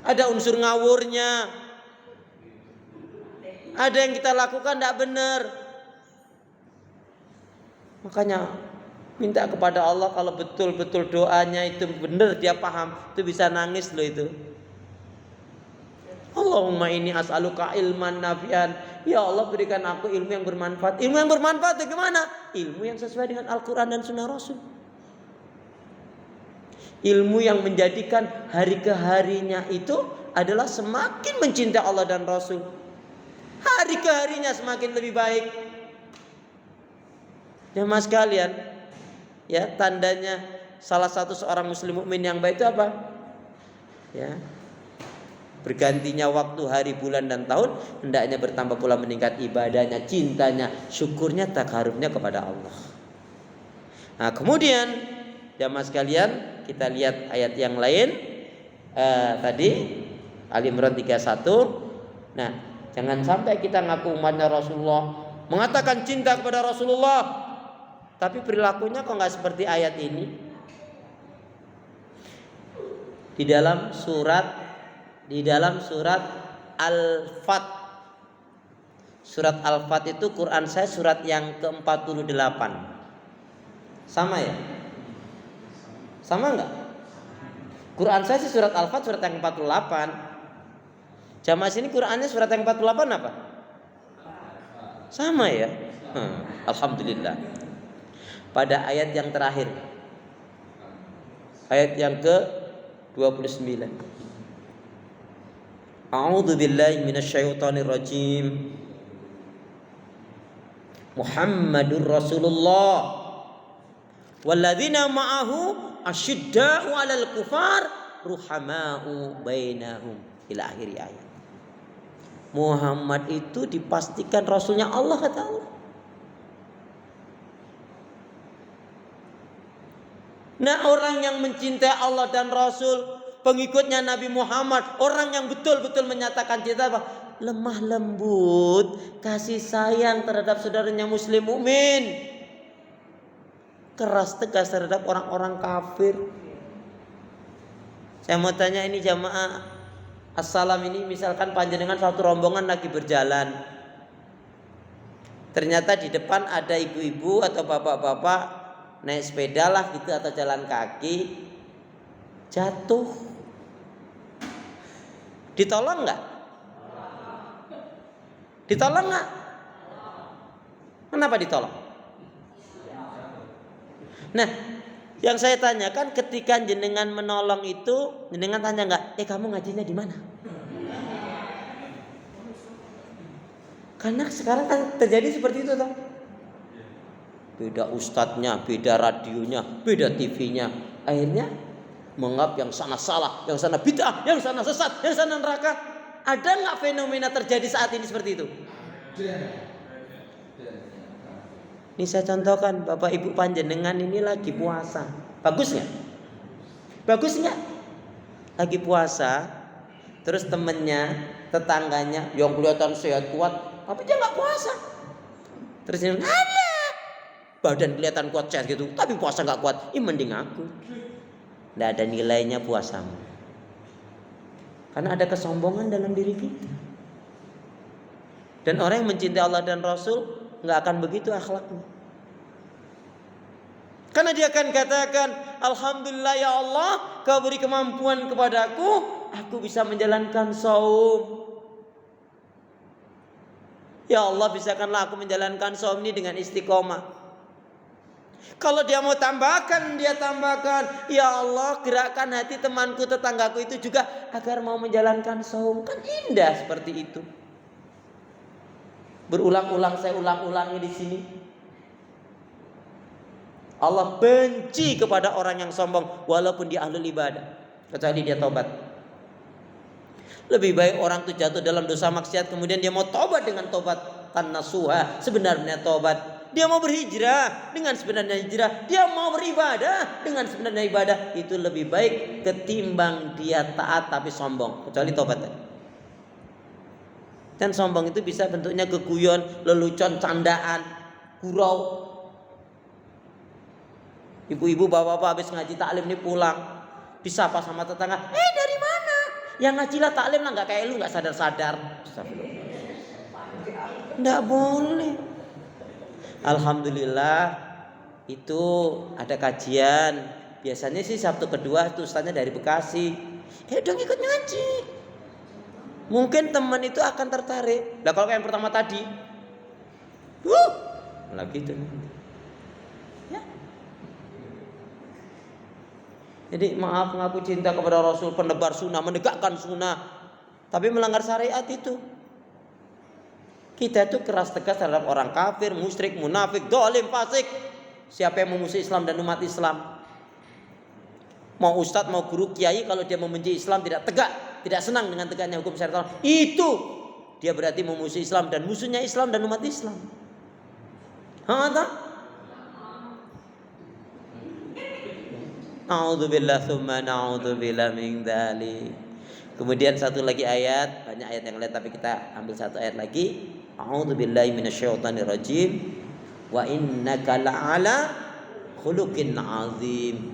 ada unsur ngawurnya, ada yang kita lakukan tidak benar. Makanya minta kepada Allah kalau betul-betul doanya itu benar, dia paham, itu bisa nangis loh itu. Allahumma inni as'aluka ilman nafi'an. Ya Allah, berikan aku ilmu yang bermanfaat. Ilmu yang bermanfaat bagaimana? Ilmu yang sesuai dengan Al-Quran dan Sunnah Rasul. Ilmu yang menjadikan hari ke harinya itu adalah semakin mencintai Allah dan Rasul. Hari ke harinya semakin lebih baik. Jemaah sekalian, ya, tandanya salah satu seorang muslim mukmin yang baik itu apa? Ya. Bergantinya waktu, hari, bulan, dan tahun, hendaknya bertambah pula meningkat ibadahnya, cintanya, syukurnya, takarubnya kepada Allah. Nah, kemudian jamaah sekalian, kita lihat ayat yang lain. Tadi Ali Imran 31. Nah, jangan sampai kita ngaku umatnya Rasulullah, mengatakan cinta kepada Rasulullah, tapi perilakunya kok nggak seperti ayat ini. Di dalam surat Al-Fat. Surat Al-Fat itu Quran saya surat yang ke-48. Sama ya? Sama enggak? Quran saya sih surat Al-Fat surat yang ke-48. Jamaah sini Qurannya surat yang ke-48 apa? Sama ya? Alhamdulillah. Pada ayat yang terakhir, ayat yang ke-29. A'udzu billahi minasyaitonir rajim. Muhammadur Rasulullah walladzina ma'ahu asyidda'u 'alal kufar ruhama'u bainahum ila akhir ayat. Muhammad itu dipastikan rasulnya Allah, kata Allah. Nah, orang yang mencintai Allah dan Rasul, pengikutnya Nabi Muhammad, orang yang betul-betul menyatakan cinta apa? Lemah lembut, kasih sayang terhadap saudaranya muslim mukmin, keras tegas terhadap orang-orang kafir. Saya mau tanya ini jamaah assalam ini, misalkan panjenengan satu rombongan lagi berjalan, ternyata di depan ada ibu-ibu atau bapak-bapak naik sepeda lah gitu atau jalan kaki, jatuh, ditolong nggak? Ditolong nggak? Kenapa ditolong? Nah, yang saya tanyakan, ketika jenengan menolong itu, jenengan tanya nggak? Kamu ngajinya di mana? Karena sekarang kan terjadi seperti itu toh. beda ustadznya, beda radionya, beda TV-nya. Akhirnya menganggap yang sana salah, yang sana bid'ah, yang sana sesat, yang sana neraka. Ada nggak fenomena terjadi saat ini seperti itu? Ini saya contohkan, Bapak Ibu panjenengan ini lagi puasa. Bagus nggak? Bagus nggak? Lagi puasa, terus temennya, tetangganya yang kelihatan sehat kuat, tapi dia nggak puasa. Terus dia, ada badan kelihatan kuat sehat gitu, tapi puasa nggak kuat. Ih, mending aku. Nggak ada nilainya puasamu. Karena ada kesombongan dalam diri kita. Dan orang yang mencintai Allah dan Rasul nggak akan begitu akhlaknya. Karena dia akan katakan, alhamdulillah ya Allah, kau beri kemampuan kepadaku, aku bisa menjalankan saum. Ya Allah, bisakanlah aku menjalankan saum ini dengan istiqomah. Kalau dia mau tambahkan, dia tambahkan. Ya Allah, gerakkan hati temanku, tetanggaku itu juga agar mau menjalankan saum. Kan indah seperti itu. Berulang-ulang saya ulang-ulangi di sini. Allah benci kepada orang yang sombong walaupun dia ahlul ibadah, kecuali dia tobat. Lebih baik orang itu jatuh dalam dosa maksiat kemudian dia mau tobat dengan tobat tan-nasuha, sebenarnya tobat. Dia mau berhijrah dengan sebenarnya hijrah, dia mau beribadah dengan sebenarnya ibadah, itu lebih baik ketimbang dia taat tapi sombong, kecuali tobat. Dan sombong itu bisa bentuknya keguyon, lelucon, candaan, gurau. Ibu-ibu, bapak-bapak habis ngaji taklim nih pulang, disapa sama tetangga, dari mana? Yang ngaji lah taklim lah, nggak kayak lu nggak sadar-sadar. Nggak boleh. Alhamdulillah itu ada kajian. Biasanya sih Sabtu kedua itu ustaznya dari Bekasi. Dong ikut ngaji. Mungkin teman itu akan tertarik. Nah kalau yang pertama tadi, lagi itu. Ya. Jadi maaf, mengaku cinta kepada Rasul, penebar sunnah, menegakkan sunnah, tapi melanggar syariat itu. Kita itu keras tegas terhadap orang kafir, musyrik, munafik, dolim, fasik. Siapa yang memusuhi Islam dan umat Islam, mau ustadz, mau guru, kiai, kalau dia membenci Islam, tidak tegak, tidak senang dengan tegaknya hukum syariat, itu dia berarti memusuhi Islam dan musuhnya Islam dan umat Islam. A'udzubillah tsumma na'udzubillah min dzalik. Kemudian satu lagi ayat, banyak ayat yang lain tapi kita ambil satu ayat lagi. A'udzubillahi minasyaitonirrajim. Wa innaka la'ala khuluqin 'azim.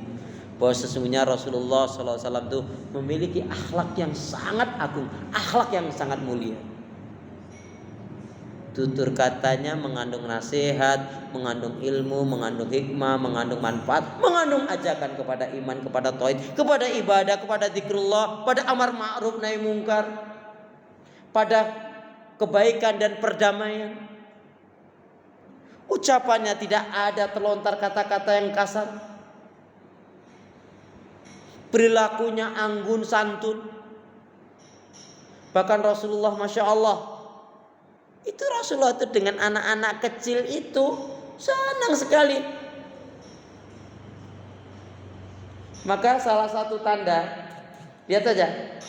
Bahwa sesungguhnya Rasulullah SAW itu memiliki akhlak yang sangat agung, akhlak yang sangat mulia. Tutur katanya mengandung nasihat, mengandung ilmu, mengandung hikmah, mengandung manfaat, mengandung ajakan kepada iman, kepada tauhid, kepada ibadah, kepada zikrullah, pada amar ma'ruf nahi mungkar, pada kebaikan dan perdamaian. Ucapannya tidak ada terlontar kata-kata yang kasar. Perilakunya anggun santun. Bahkan Rasulullah, Masya Allah, itu Rasulullah itu dengan anak-anak kecil itu senang sekali. Maka salah satu tanda, lihat saja,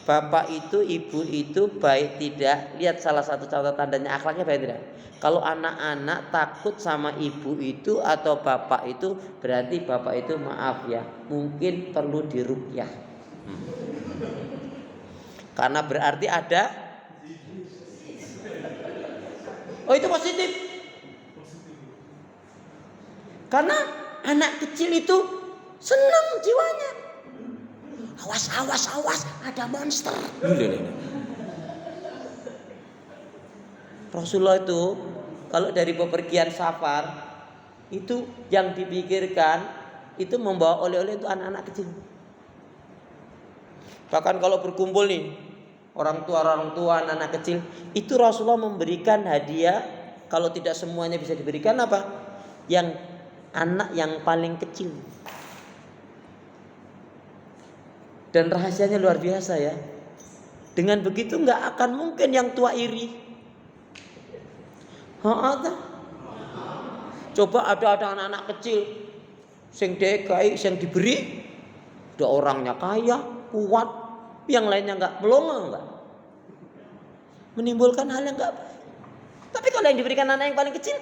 bapak itu, ibu itu baik tidak, lihat salah satu contoh tandanya akhlaknya baik tidak. Kalau anak-anak takut sama ibu itu atau bapak itu, berarti bapak itu maaf ya, mungkin perlu diruqyah. Karena berarti ada. Oh, itu positif. Karena anak kecil itu senang jiwanya. Awas, ada monster. Rasulullah itu kalau dari bepergian safar itu yang dipikirkan itu membawa oleh-oleh untuk anak-anak kecil. Bahkan kalau berkumpul nih orang tua, anak kecil, itu Rasulullah memberikan hadiah. Kalau tidak semuanya bisa diberikan apa? Yang anak yang paling kecil. Dan rahasianya luar biasa ya. Dengan begitu nggak akan mungkin yang tua iri. Coba ada anak-anak kecil sing dekai, sing diberi, ada orangnya kaya, kuat, yang lainnya enggak melongo enggak. Menimbulkan hal yang enggak baik. Tapi kalau yang diberikan anak yang paling kecil,